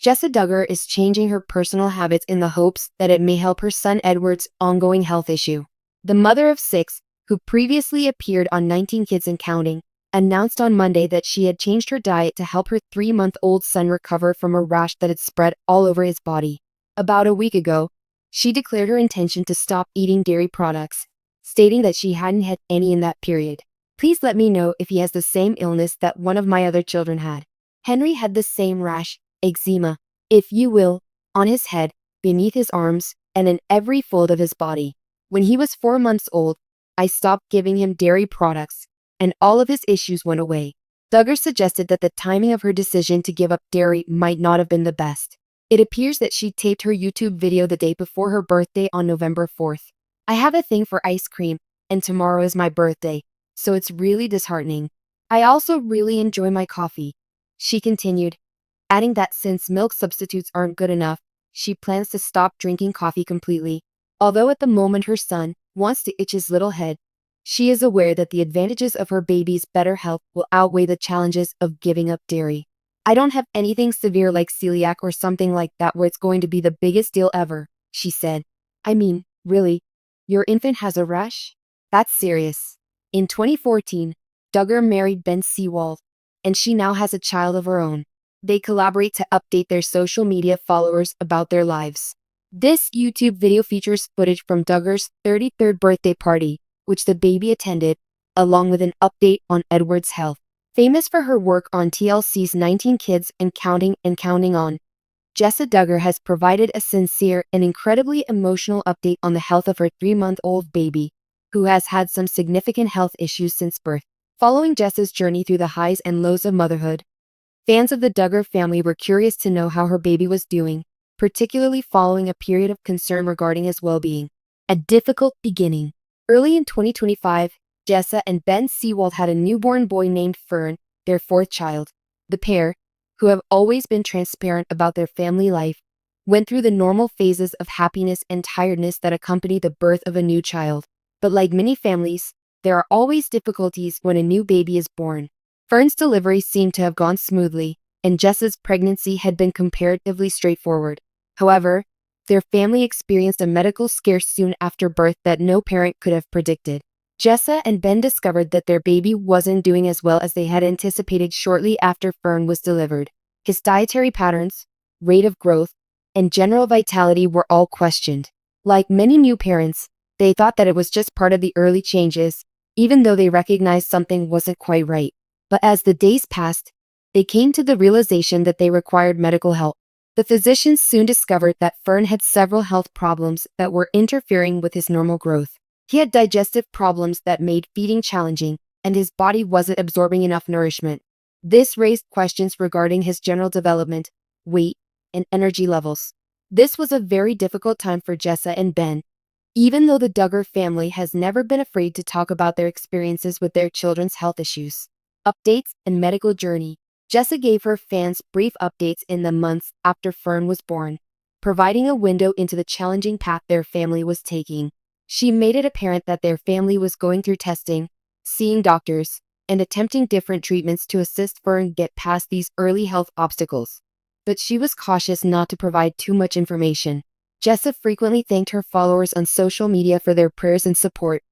Jessa Duggar is changing her personal habits in the hopes that it may help her son Edward's ongoing health issue. The mother of 6, who previously appeared on 19 Kids and Counting, announced on Monday that she had changed her diet to help her 3-month-old son recover from a rash that had spread all over his body. About a week ago, she declared her intention to stop eating dairy products, stating that she hadn't had any in that period. Please let me know if he has the same illness that one of my other children had. Henry had the same rash, eczema, if you will, on his head, beneath his arms, and in every fold of his body. When he was 4 months old, I stopped giving him dairy products, and all of his issues went away. Duggar suggested that the timing of her decision to give up dairy might not have been the best. It appears that she taped her YouTube video the day before her birthday on November 4th. I have a thing for ice cream, and tomorrow is my birthday, so it's really disheartening. I also really enjoy my coffee, she continued, adding that since milk substitutes aren't good enough, she plans to stop drinking coffee completely. Although at the moment her son wants to itch his little head, she is aware that the advantages of her baby's better health will outweigh the challenges of giving up dairy. I don't have anything severe like celiac or something like that where it's going to be the biggest deal ever, she said. I mean, really? Your infant has a rash? That's serious. In 2014, Duggar married Ben Seewald, and she now has a child of her own. They collaborate to update their social media followers about their lives. This YouTube video features footage from Duggar's 33rd birthday party, which the baby attended, along with an update on Edward's health. Famous for her work on TLC's 19 Kids and Counting On, Jessa Duggar has provided a sincere and incredibly emotional update on the health of her 3-month-old baby, who has had some significant health issues since birth. Following Jessa's journey through the highs and lows of motherhood, fans of the Duggar family were curious to know how her baby was doing, particularly following a period of concern regarding his well-being. A difficult beginning. Early in 2025, Jessa and Ben Seewald had a newborn boy named Fern, their 4th child. The pair, who have always been transparent about their family life, went through the normal phases of happiness and tiredness that accompany the birth of a new child. But like many families, there are always difficulties when a new baby is born. Fern's delivery seemed to have gone smoothly, and Jessa's pregnancy had been comparatively straightforward. However, their family experienced a medical scare soon after birth that no parent could have predicted. Jessa and Ben discovered that their baby wasn't doing as well as they had anticipated shortly after Fern was delivered. His dietary patterns, rate of growth, and general vitality were all questioned. Like many new parents, they thought that it was just part of the early changes, even though they recognized something wasn't quite right. But as the days passed, they came to the realization that they required medical help. The physicians soon discovered that Fern had several health problems that were interfering with his normal growth. He had digestive problems that made feeding challenging, and his body wasn't absorbing enough nourishment. This raised questions regarding his general development, weight, and energy levels. This was a very difficult time for Jessa and Ben. Even though the Duggar family has never been afraid to talk about their experiences with their children's health issues, updates, and medical journey, Jessa gave her fans brief updates in the months after Fern was born, providing a window into the challenging path their family was taking. She made it apparent that their family was going through testing, seeing doctors, and attempting different treatments to assist Fern get past these early health obstacles. But she was cautious not to provide too much information. Jessa frequently thanked her followers on social media for their prayers and support,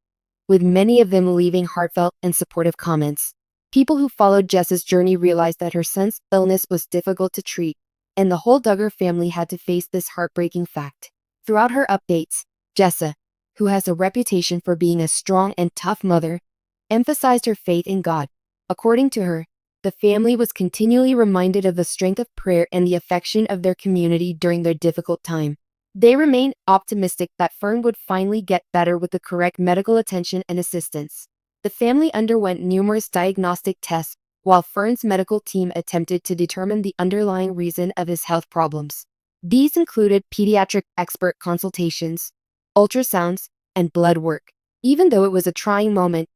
with many of them leaving heartfelt and supportive comments. People who followed Jessa's journey realized that her son's illness was difficult to treat, and the whole Duggar family had to face this heartbreaking fact. Throughout her updates, Jessa, who has a reputation for being a strong and tough mother, emphasized her faith in God. According to her, the family was continually reminded of the strength of prayer and the affection of their community during their difficult time. They remained optimistic that Fern would finally get better with the correct medical attention and assistance. The family underwent numerous diagnostic tests, while Fern's medical team attempted to determine the underlying reason of his health problems. These included pediatric expert consultations, ultrasounds, and blood work. Even though it was a trying moment,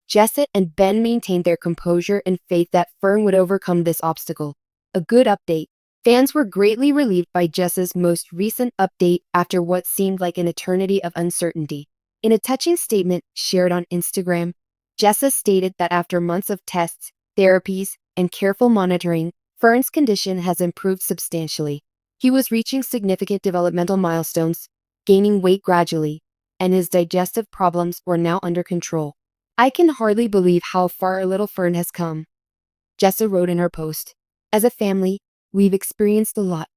Jessa and Ben maintained their composure and faith that Fern would overcome this obstacle. A good update. Fans were greatly relieved by Jessa's most recent update after what seemed like an eternity of uncertainty. In a touching statement shared on Instagram, Jessa stated that after months of tests, therapies, and careful monitoring, Fern's condition has improved substantially. He was reaching significant developmental milestones, gaining weight gradually, and his digestive problems were now under control. I can hardly believe how far our little Fern has come, Jessa wrote in her post. As a family, we've experienced a lot,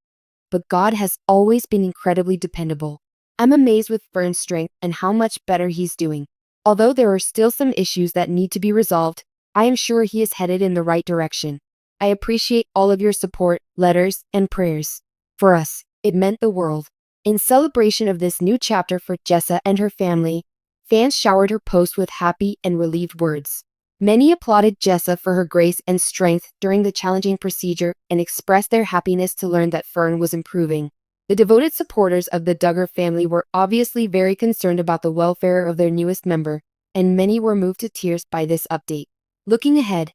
but God has always been incredibly dependable. I'm amazed with Fern's strength and how much better he's doing. Although there are still some issues that need to be resolved, I am sure he is headed in the right direction. I appreciate all of your support, letters, and prayers. For us, it meant the world. In celebration of this new chapter for Jessa and her family, fans showered her post with happy and relieved words. Many applauded Jessa for her grace and strength during the challenging procedure and expressed their happiness to learn that Fern was improving. The devoted supporters of the Duggar family were obviously very concerned about the welfare of their newest member, and many were moved to tears by this update. Looking ahead,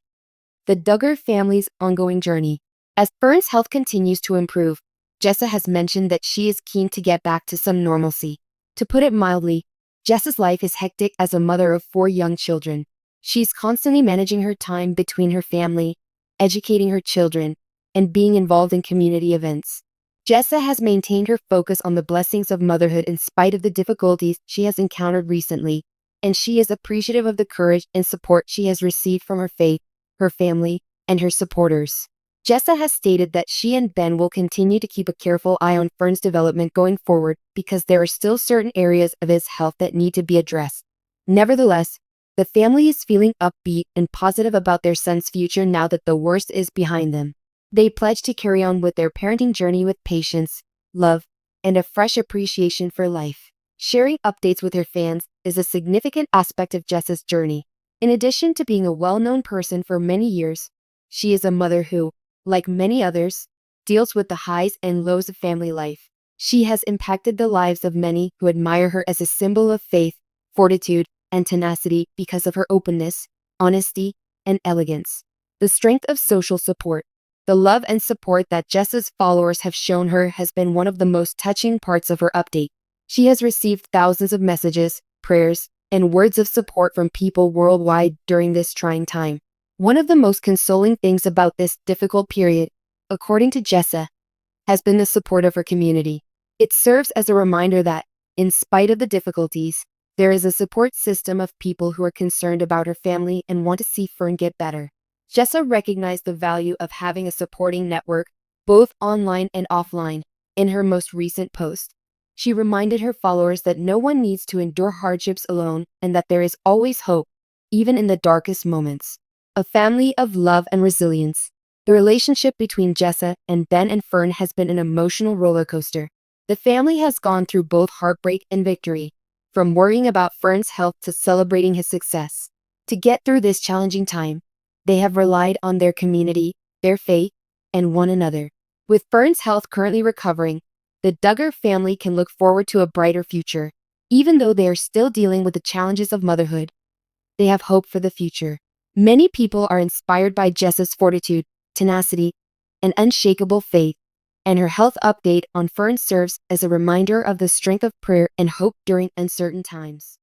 the Duggar family's ongoing journey. As Fern's health continues to improve, Jessa has mentioned that she is keen to get back to some normalcy. To put it mildly, Jessa's life is hectic as a mother of 4 young children. She's constantly managing her time between her family, educating her children, and being involved in community events. Jessa has maintained her focus on the blessings of motherhood in spite of the difficulties she has encountered recently, and she is appreciative of the courage and support she has received from her faith, her family, and her supporters. Jessa has stated that she and Ben will continue to keep a careful eye on Fern's development going forward because there are still certain areas of his health that need to be addressed. Nevertheless, the family is feeling upbeat and positive about their son's future now that the worst is behind them. They pledge to carry on with their parenting journey with patience, love, and a fresh appreciation for life. Sharing updates with her fans is a significant aspect of Jessa's journey. In addition to being a well-known person for many years, she is a mother who, like many others, deals with the highs and lows of family life. She has impacted the lives of many who admire her as a symbol of faith, fortitude, and tenacity because of her openness, honesty, and elegance. The strength of social support. The love and support that Jessa's followers have shown her has been one of the most touching parts of her update. She has received thousands of messages, prayers, and words of support from people worldwide during this trying time. One of the most consoling things about this difficult period, according to Jessa, has been the support of her community. It serves as a reminder that, in spite of the difficulties, there is a support system of people who are concerned about her family and want to see Fern get better. Jessa recognized the value of having a supporting network, both online and offline, in her most recent post. She reminded her followers that no one needs to endure hardships alone and that there is always hope, even in the darkest moments. A family of love and resilience. The relationship between Jessa and Ben and Fern has been an emotional roller coaster. The family has gone through both heartbreak and victory, from worrying about Fern's health to celebrating his success. To get through this challenging time, they have relied on their community, their faith, and one another. With Fern's health currently recovering, the Duggar family can look forward to a brighter future. Even though they are still dealing with the challenges of motherhood, they have hope for the future. Many people are inspired by Jessa's fortitude, tenacity, and unshakable faith, and her health update on Fern serves as a reminder of the strength of prayer and hope during uncertain times.